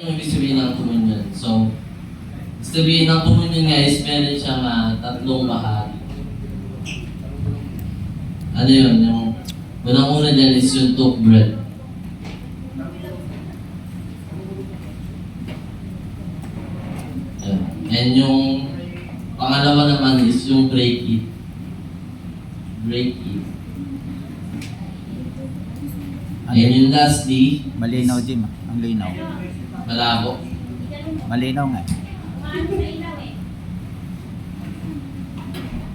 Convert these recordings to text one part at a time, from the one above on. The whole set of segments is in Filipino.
Yung ibig sabihin ng komunyon. So, sabihin ng komunyon guys, meron siyang tatlong bahagi. Ano yun? Yung unang-una dyan is yung took bread. And yung pangalawa naman is yung break it. Break it. And yung lastly, Malinaw, Jim. Ang linaw. malabo. Malinaw nga.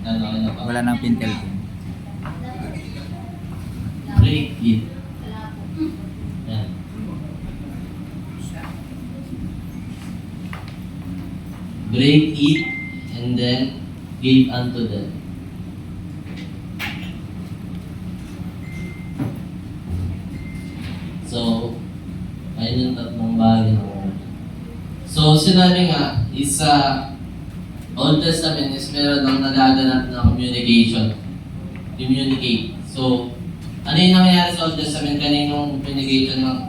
Ano pa? Wala nang pintel. Break it. Yan. Break it and then give unto them. So, ayun yung tatlong bagay na So, sinabi nga, is Old Testament is meron ng nagaganap na communication. Communicate. So, ano yung nangyayari sa Old Testament? Kaninong communication ng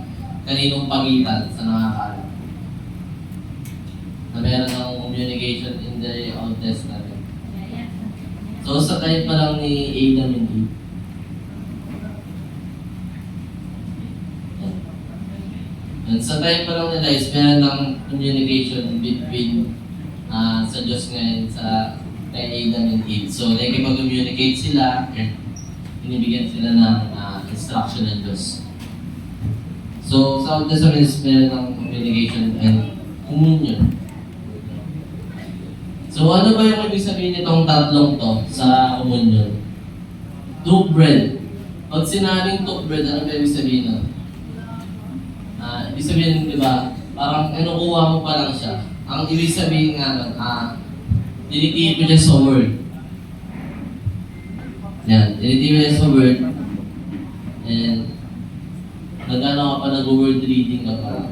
kaninong pagitan sa nakakaalam? Na meron ng communication in the Old Testament. So, sa type pa lang ni Adam and Eve. And sa time pa lang nila is meron ng communication between sa Diyos ngayon sa kay Adam and Eve. So, nakikipag-communicate sila and binibigyan sila ng instruction ng Diyos. So, sa Old Testament is meron ng communication and communion. So, ano ba yung ibig sabihin nitong tatlong to sa communion? Took bread. Pag sinabing took bread, ano ba ibig sabihin nun? Ibig sabihin, di ba, parang kinukuha mo pa lang siya. Ang ibig sabihin nga nun, dinitipid mo siya sa word. Yan, dinitipid mo siya sa word. And, nag-ano ka pa, nag-word reading ka pa.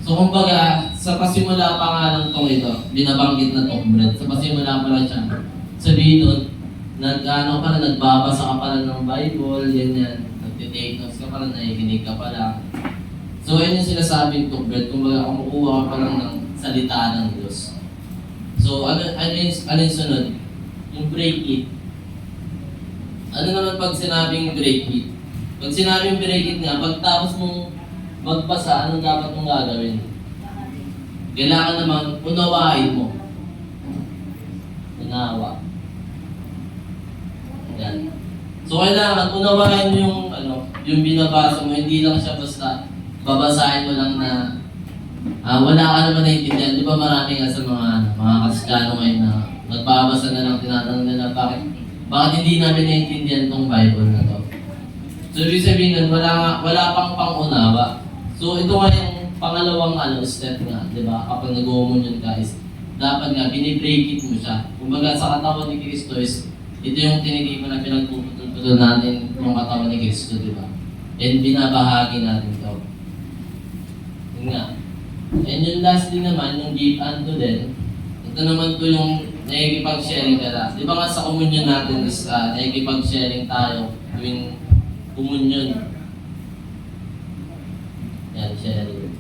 So, kumbaga, sa pasimula pa nga lang itong ito, binabanggit na talk bread. Sa pasimula pa lang siya. Sabihin nun, nagbabasa ka pala ng Bible, yan. Nagtitake notes ka pala, nakikinig ka pala. So, yun yung sinasabing talk bread. Kumbaga, kumukuha ka pa lang ng salita ng Diyos. So, ano yung sunod? Yung break it. Ano naman pag sinabing break it? Pag sinabing break it nga, pagtapos mong magbasa, anong dapat mong gagawin? Kailangan naman unawain mo. Unawa. Yan. So kailangan unawain mo yung binabasa mo, hindi lang siya basta babasahin mo lang na wala ka naman naiintindihan. Di ba marami nga sa mga Kristiyano ngayon na nagbabasa na lang, tinatanong nila bakit hindi namin naiintindihan itong Bible na to? So ibig sabihin nun, wala pang pangunawa. So ito nga yung pangalawang step nga, di ba? Kapag nag-umunyon ka is, dapat nga, binibreak it mo siya. Kumbaga sa katawan ni Kristo is, ito yung tinitipan na pinagpuputol natin yung katawan ni Kristo, di ba? And binabahagi natin ito. Yun nga. And yung lastly naman, yung give unto them, ito naman po yung nakikipag-sharing ka na. Di ba nga sa communion natin is nakikipag-sharing tayo tuwing communion. Yan, sharing.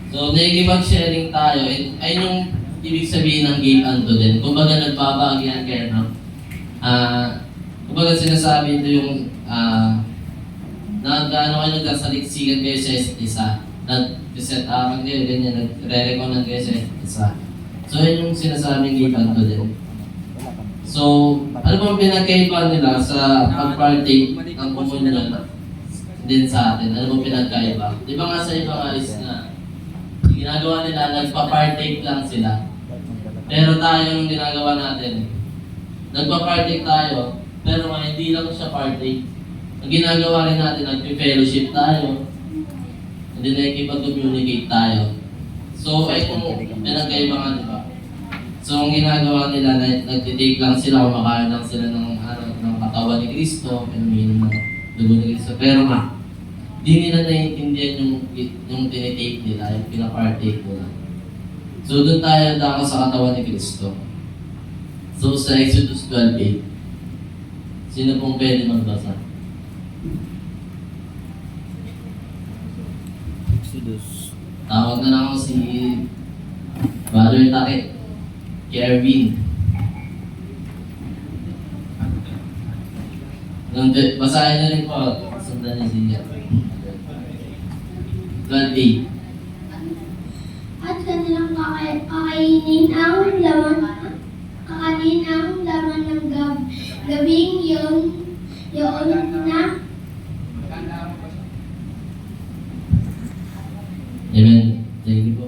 So, nakikipag-sharing tayo, ay yung ibig sabihin ng give unto them. Kumbaga, nagbabahagyan kayo, no? Kumbaga, sinasabi ito yung, kayo nagsaliksikan kayo sa isa. Nag-set up kayo, ganyan, nagre-recommend kayo sa isa. So, yun yung sinasabing give unto them. So, ano bang pinagkaiba nila sa pag-partake ng communion din sa atin? Ano bang pinagkaiba? Di ba nga sa iba nga is na ginagawa nila, nagpa-partake lang sila. Pero tayo yung ginagawa natin, nagpa-partake tayo, pero hindi lang siya partake. Ang ginagawa rin natin, nagpi-fellowship tayo, hindi nakikipag-communicate tayo. So, ay kung pinagkaiba nga, di ba? So, ang ginagawa nila, nagtitake lang sila, kumakain lang sila ng katawan ni Kristo, pinuminom ng dugo ni Kristo. Pero nga, di nila naiintindihan yung tinitake nila, yung pinapartake nila. So, doon tayo dako sa katawan ni Kristo. So, sa Exodus 12:8, sino pong pwede magbasa? Exodus. Tawag na lang ako si Brother Takit. Kervin. Basahin na rin po. Sundan niya siya. 12:8. At kanilang kakainin ang laman ng gabing yun na Amen. Thank you po.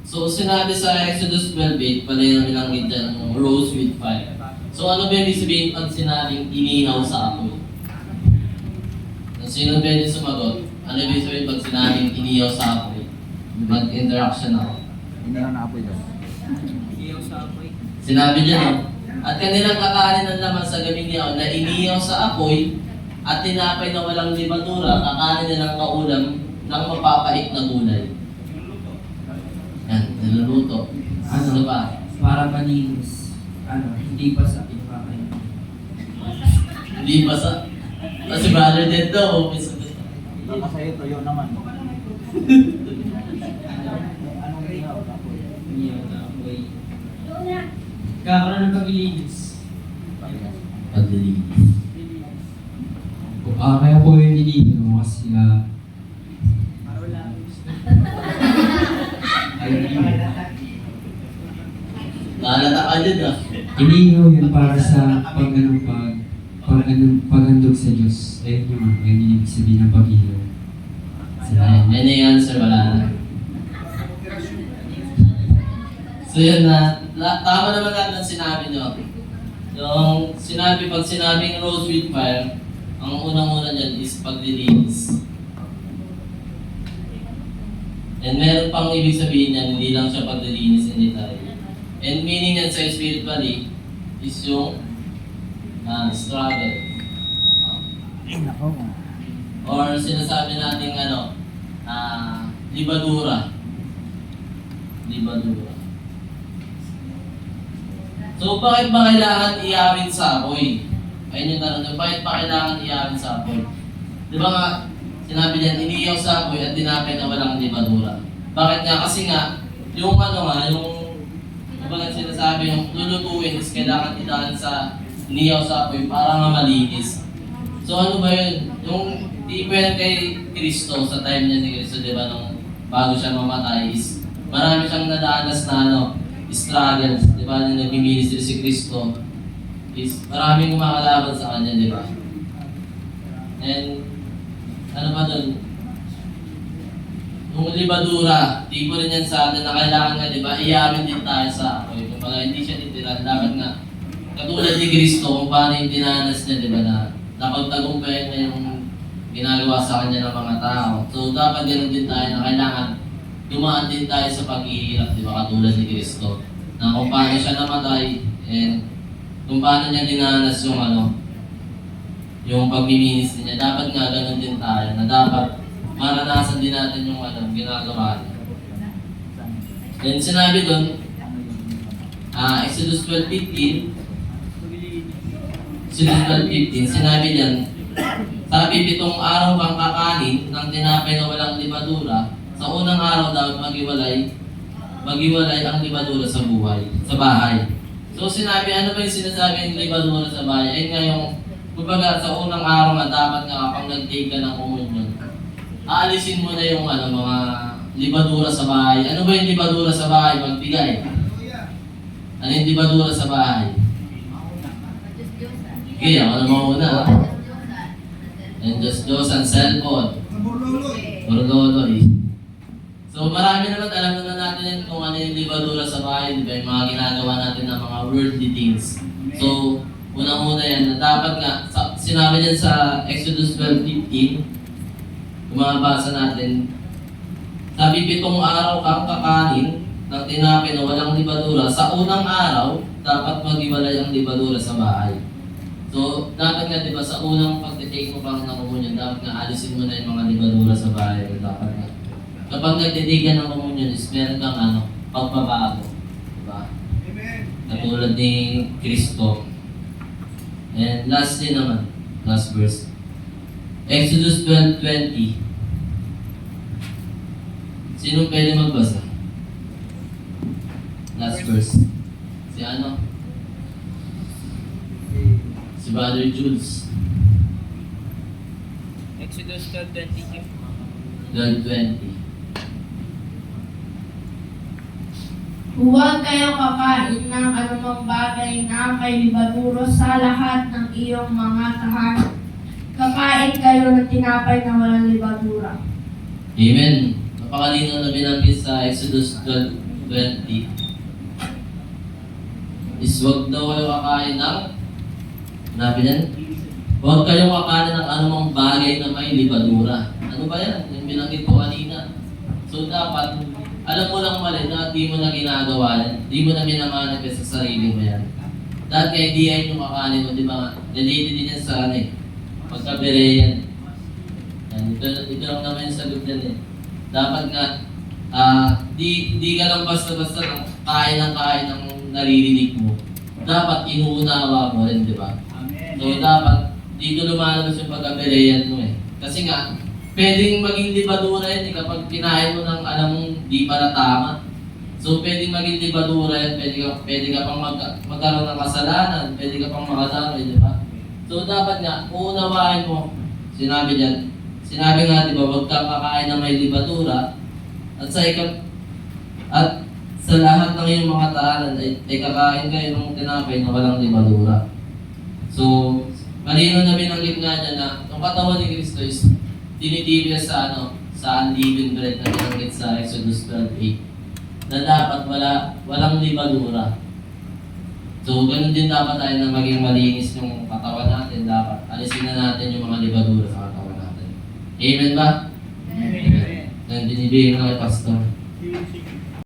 So, sinabi sa Exodus 12:8, pala yung namin dyan, rose with fire. So, ano ba ibig sabihin pag sinabing inihaw sa apoy? Sino pwede sumagot? Ano ibig sabihin pag sinabing inihaw sa apoy? Mag-interaction ako. Hindi ako naapoy doon. Sinabi niya, no? At kanilang kakain ng laman sa gabing niyaw na inihaw sa apoy at tinapay na walang libadura, kakain nilang kaulam ng mapapait na gulay. Yan, niluluto. Ano ba? Para malinis. Hindi pa sa ipakain. Hindi ba sa... Kasi brother din daw. Baka sa'yo, tuyo naman. Anong ihaw? Apoy. Hindi na apoy. Kakaroon ng paglilinis. Paglilis. Kaya po yung nilino kasi Naalata ka dyan ah. inihaw yun para sa paghandog sa Diyos. Ayun yung ibig sabihin ng pag-ihaw. Any answer? Wala na. So yun na, tama naman natin ang sinabi nyo. Yung sinabi, pag sinabing rose with fire, ang unang-una dyan is paglilinis. And meron pang ibig sabihin yan, hindi lang siya paglilinis, hindi tayo. And meaning yan sa spiritually is yung struggle. Ay, nako. Or sinasabi natin libadura. Libadura. So, bakit ba kailangan iyawin sa apoy? Ayun yung tanong nyo, bakit ba kailangan iyawin sa apoy? Di ba nga, sinabi niyan, iniyaw sa apoy at tinapay na walang libadura. Bakit nga? Kasi nga, yung bakit sinasabi yung lulutuin is kailangan idaan sa iniyaw sa apoy para nga malinis. So ano ba yun? Yung even kay Kristo, sa time niya ni Kristo, di ba, nung bago siya mamatay, is marami siyang nadaanas na struggles, di ba, na nag-ministry si Kristo, is maraming kumakalaban sa kanya, di ba? And, ano ba dun? Yung libadura, tipo rin yan sa atin na kailangan nga, di ba, iyamin din tayo sa apoy. Kung baga, hindi siya titiran, dapat nga, katulad ni Kristo, kung paano yung dinanas niya, di ba, na napagtagumpayan niya yung ginagawa sa kanya ng mga tao. So, dapat ganun din tayo na kailangan dumaan din tayo sa paghihirap, di ba, katulad ni Kristo. Na kung paano siya namatay, and kung paano niya dinanas yung pagmiminis niya, dapat nga ganun din tayo, na dapat maranasan din natin yung ginagawa niya. Then sinabi doon, Exodus 12:15, sinabi diyan, sabi 7 araw kang kakanin ng tinapay na walang libadura, sa unang araw daw magiwalay ang libadura sa bahay. So sinabi, ano ba yung sinasabi ng libadura sa bahay? Ayun nga yung, kumbaga sa unang araw nga dapat nga kapag nag-take ka ng communion, aalisin mo na yung mga libadura sa bahay. Ano ba yung libadura sa bahay? Magbigay. Ano yung libadura sa bahay? Okay, ako na mauna. And just ang cellphone. Borlolo eh. So marami naman, alam naman natin yan kung ano yung libadura sa bahay, di ba? Yung mga ginagawa natin ng mga worldly things. So, unang-una yan, na dapat nga, sinabi dyan sa Exodus 12:15, kung mabasa natin, sabi 7 araw kang kakanin ng tinapay na walang libadura. Sa unang araw, dapat maghiwalay ang libadura sa bahay. So, dapat nga, di ba, sa unang pagtitake mo pang ng komunyon, dapat nga alisin mo na yung mga libadura sa bahay. Dapat nga. Kapag nagtitake ka ng komunyon, is meron kang pagbabago. Diba? Katulad ni Kristo. And lastly naman, last verse. Exodus 12:20. Sino pwede magbasa? Last verse. Si ano? Si Brother Jules. Exodus 12:20. 12:20. Huwag kayong kakain ng anumang bagay na may libaduro sa lahat ng iyong mga tahanan. Kakain kayo ng tinapay na walang libadura. Amen. Napakalino na binanggit sa Exodus 12:20. Is huwag daw kayo kakain ng, hanapin yan? Huwag kayong kakain ng anumang bagay na may libadura. Ano ba yan? Yung binanggit ko kanina. So dapat, alam mo lang mali na di mo na ginagawa yan. Di mo na minamanifest sa sarili mo yan. Dahil kaya di yan yung kakanin mo, di ba? Related din yan sa ano eh. Pagkabireyan. Yan, ito lang naman yung sagot yan eh. Dapat nga, di ka lang basta-basta kain ng naririnig mo. Dapat inuunawa mo rin, di ba? So dapat, dito lumalabas yung pagkabireyan mo eh. Kasi nga, pwedeng maging libadura yan eh, kapag kinain mo ng alam mong di para tama. So pwedeng maging libadura yan, pwede ka pang magkaroon ng kasalanan, pwede ka pang makadamay, di ba? So dapat nga, uunawain mo, sinabi nga, di ba, huwag kang kakain na may libadura, at sa lahat ng iyong mga tahanan ay kakain kayo ng tinapay na walang libadura. So, malino na binanggit nga niya na ang katawan ni Kristo is tinitipia sa unleavened bread na binanggit sa Exodus 12:8 na dapat walang libadura. So, ganun din dapat tayo na maging malinis yung katawan natin. Dapat alisin na natin yung mga libadura sa katawan natin. Amen ba? Amen. Then, binibigay ko na kay Pastor.